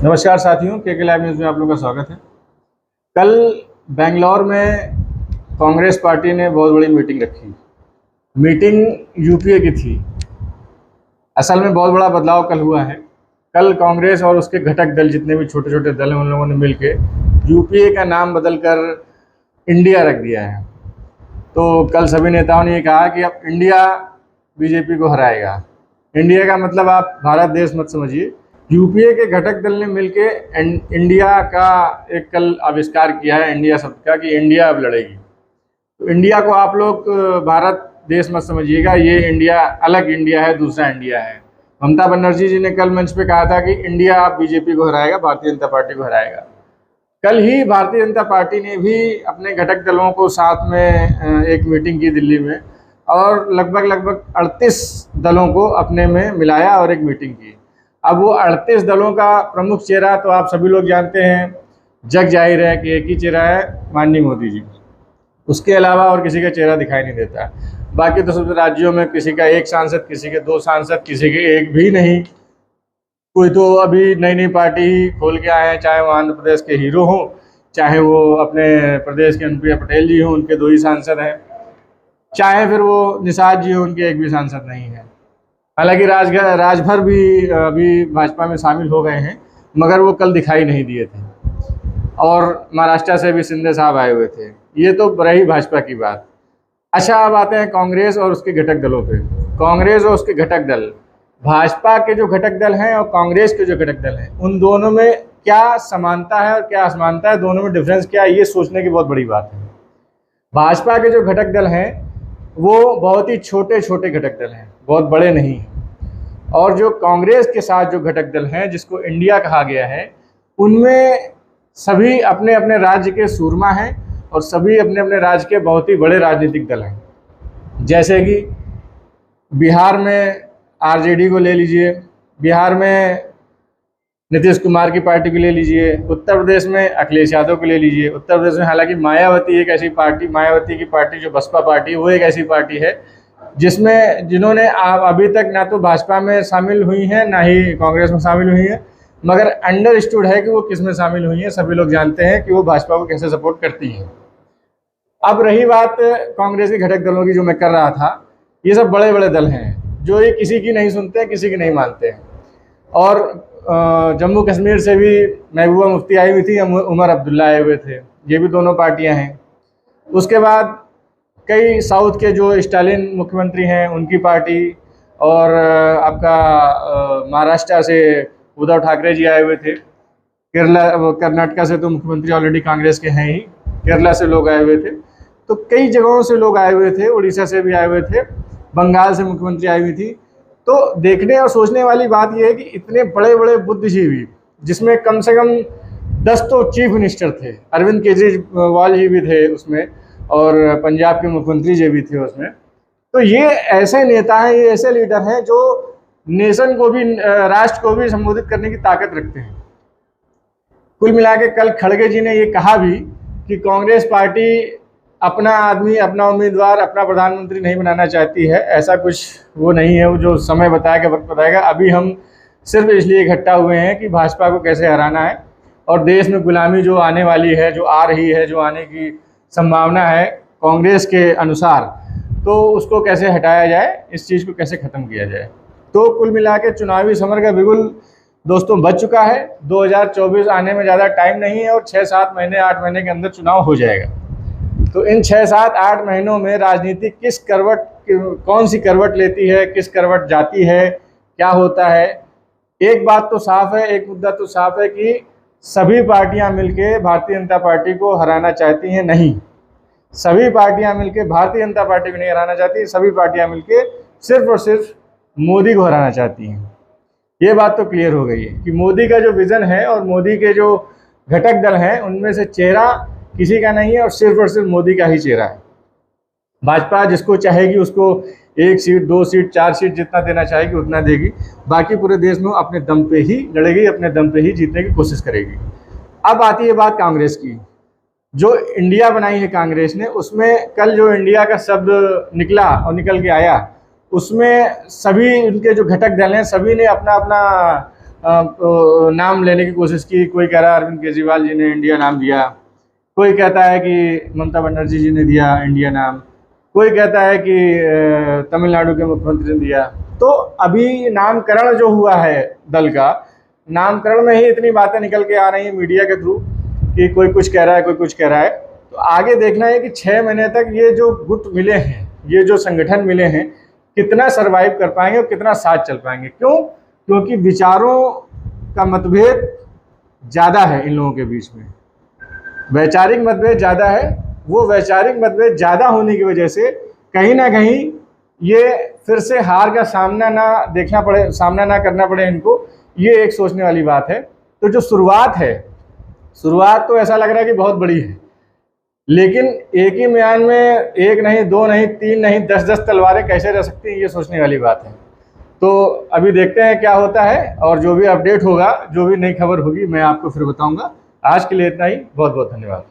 नमस्कार साथियों, के लाइव न्यूज़ में आप लोगों का स्वागत है। कल बेंगलोर में कांग्रेस पार्टी ने बहुत बड़ी मीटिंग रखी। मीटिंग यूपीए की थी। असल में बहुत बड़ा बदलाव कल हुआ है। कल कांग्रेस और उसके घटक दल, जितने भी छोटे छोटे दल हैं, उन लोगों ने मिलकर यूपीए का नाम बदलकर इंडिया रख दिया है। तो कल सभी नेताओं ने ये कहा कि अब इंडिया बीजेपी को हराएगा। इंडिया का मतलब आप भारत देश मत समझिए। यूपीए के घटक दल ने मिलके इंडिया का एक कल आविष्कार किया है, इंडिया शब्द का, कि इंडिया अब लड़ेगी। तो इंडिया को आप लोग भारत देश मत समझिएगा, ये इंडिया अलग इंडिया है, दूसरा इंडिया है। ममता बनर्जी जी ने कल मंच पे कहा था कि इंडिया अब बीजेपी को हराएगा, भारतीय जनता पार्टी को हराएगा। कल ही भारतीय जनता पार्टी ने भी अपने घटक दलों को साथ में एक मीटिंग की दिल्ली में, और लगभग 38 दलों को अपने में मिलाया और एक मीटिंग की। अब वो 38 दलों का प्रमुख चेहरा तो आप सभी लोग जानते हैं, जग जाहिर है कि एक ही चेहरा है, माननीय मोदी जी। उसके अलावा और किसी का चेहरा दिखाई नहीं देता। बाकी तो सब राज्यों में किसी का एक सांसद, किसी के 2 सांसद, किसी के एक भी नहीं। कोई तो अभी नई नई पार्टी खोल के आए हैं, चाहे वो आंध्र प्रदेश के हीरो हों, चाहे वो अपने प्रदेश के अनुप्रिया पटेल जी हों, उनके 2 ही सांसद हैं, चाहे फिर वो निषाद जी हों, उनके एक भी सांसद नहीं है। हालांकि राजभर भी अभी भाजपा में शामिल हो गए हैं, मगर वो कल दिखाई नहीं दिए थे। और महाराष्ट्र से भी शिंदे साहब आए हुए थे। ये तो रही भाजपा की बात। अच्छा, अब आते हैं कांग्रेस और उसके घटक दलों पे। कांग्रेस और उसके घटक दल, भाजपा के जो घटक दल हैं और कांग्रेस के जो घटक दल हैं, उन दोनों में क्या समानता है और क्या असमानता है, दोनों में डिफरेंस क्या है, ये सोचने की बहुत बड़ी बात है। भाजपा के जो घटक दल हैं वो बहुत ही छोटे छोटे घटक दल हैं, बहुत बड़े नहीं हैं। और जो कांग्रेस के साथ जो घटक दल हैं, जिसको इंडिया कहा गया है, उनमें सभी अपने अपने राज्य के सूरमा हैं और सभी अपने अपने राज्य के बहुत ही बड़े राजनीतिक दल हैं। जैसे कि बिहार में आरजेडी को ले लीजिए, बिहार में नीतीश कुमार की पार्टी को ले लीजिए, उत्तर प्रदेश में अखिलेश यादव को ले लीजिए। उत्तर प्रदेश में हालांकि मायावती एक ऐसी पार्टी, मायावती की पार्टी जो बसपा पार्टी, वो एक ऐसी पार्टी है जिन्होंने अभी तक ना तो भाजपा में शामिल हुई हैं, ना ही कांग्रेस में शामिल हुई हैं, मगर अंडरस्टूड है कि वो किस में शामिल हुई हैं। सभी लोग जानते हैं कि वो भाजपा को कैसे सपोर्ट करती हैं। अब रही बात कांग्रेस के घटक दलों की, जो मैं कर रहा था, ये सब बड़े बड़े दल हैं जो ये किसी की नहीं सुनते हैं, किसी की नहीं मानते हैं। और जम्मू कश्मीर से भी महबूबा मुफ्ती आई हुई थी, उमर अब्दुल्ला आए हुए थे, ये भी दोनों पार्टियां हैं। उसके बाद कई साउथ के जो स्टालिन मुख्यमंत्री हैं, उनकी पार्टी, और आपका महाराष्ट्र से उद्धव ठाकरे जी आए हुए थे। कर्नाटका से तो मुख्यमंत्री ऑलरेडी कांग्रेस के हैं ही, केरला से लोग आए हुए थे। तो कई जगहों से लोग आए हुए थे, उड़ीसा से भी आए हुए थे, बंगाल से मुख्यमंत्री आई हुई थी। तो देखने और सोचने वाली बात यह है कि इतने बड़े बड़े बुद्धिजीवी, जिसमें कम से कम 10 तो चीफ मिनिस्टर थे, अरविंद केजरीवाल जी भी थे उसमें, और पंजाब के मुख्यमंत्री जी भी थे उसमें। तो ये ऐसे नेता हैं, ये ऐसे लीडर हैं जो नेशन को भी, राष्ट्र को भी संबोधित करने की ताकत रखते हैं। कुल मिला के कल खड़गे जी ने ये कहा भी कि कांग्रेस पार्टी अपना आदमी, अपना उम्मीदवार, अपना प्रधानमंत्री नहीं बनाना चाहती है। ऐसा कुछ वो नहीं है, वो जो समय बताएगा, वक्त बताएगा। अभी हम सिर्फ इसलिए इकट्ठा हुए हैं कि भाजपा को कैसे हराना है, और देश में गुलामी जो आने वाली है, जो आ रही है, जो आने की संभावना है कांग्रेस के अनुसार, तो उसको कैसे हटाया जाए, इस चीज़ को कैसे ख़त्म किया जाए। तो कुल मिला के चुनावी समर का बिगुल दोस्तों बच चुका है। 2024 आने में ज़्यादा टाइम नहीं है, और 6-7 महीने, 8 महीने के अंदर चुनाव हो जाएगा। तो इन 6-7-8 महीनों में राजनीति किस करवट, कौन सी करवट लेती है, किस करवट जाती है, क्या होता है, एक बात तो साफ है, एक मुद्दा तो साफ है कि सभी पार्टियां मिलके भारतीय जनता पार्टी को हराना चाहती हैं। नहीं, सभी पार्टियां मिलके भारतीय जनता पार्टी को नहीं हराना चाहती, सभी पार्टियां मिलके सिर्फ और सिर्फ मोदी को हराना चाहती हैं। ये बात तो क्लियर हो गई है कि मोदी का जो विज़न है और मोदी के जो घटक दल हैं, उनमें से चेहरा किसी का नहीं है, और सिर्फ मोदी का ही चेहरा है। भाजपा जिसको चाहेगी उसको 1 सीट, 2 सीट, 4 सीट, जितना देना चाहेगी उतना देगी। बाकी पूरे देश में अपने दम पे ही लड़ेगी, अपने दम पे ही जीतने की कोशिश करेगी। अब आती है बात कांग्रेस की। जो इंडिया बनाई है कांग्रेस ने, उसमें कल जो इंडिया का शब्द निकला और निकल के आया, उसमें सभी उनके जो घटक दल हैं, सभी ने अपना अपना नाम लेने की कोशिश की। कोई कह रहा है अरविंद केजरीवाल जी ने इंडिया नाम दिया, कोई कहता है कि ममता बनर्जी जी ने दिया इंडिया नाम, कोई कहता है कि तमिलनाडु के मुख्यमंत्री ने दिया। तो अभी नामकरण जो हुआ है दल का, नामकरण में ही इतनी बातें निकल के आ रही हैं मीडिया के थ्रू कि कोई कुछ कह रहा है, कोई कुछ कह रहा है। तो आगे देखना है कि 6 महीने तक ये जो गुट मिले हैं, ये जो संगठन मिले हैं, कितना सरवाइव कर पाएंगे और कितना साथ चल पाएंगे। क्यों? क्योंकि विचारों का मतभेद ज़्यादा है इन लोगों के बीच में, वैचारिक मतभेद ज़्यादा है। वो वैचारिक मतभेद ज़्यादा होने की वजह से कहीं ना कहीं ये फिर से हार का सामना ना करना पड़े इनको, ये एक सोचने वाली बात है। तो जो शुरुआत है, शुरुआत तो ऐसा लग रहा है कि बहुत बड़ी है, लेकिन एक ही म्यान में एक नहीं, 2 नहीं, 3 नहीं, 10-10 तलवारें कैसे रह सकती हैं, ये सोचने वाली बात है। तो अभी देखते हैं क्या होता है, और जो भी अपडेट होगा, जो भी नई खबर होगी, मैं आपको फिर बताऊंगा। आज के लिए इतना ही। बहुत बहुत धन्यवाद।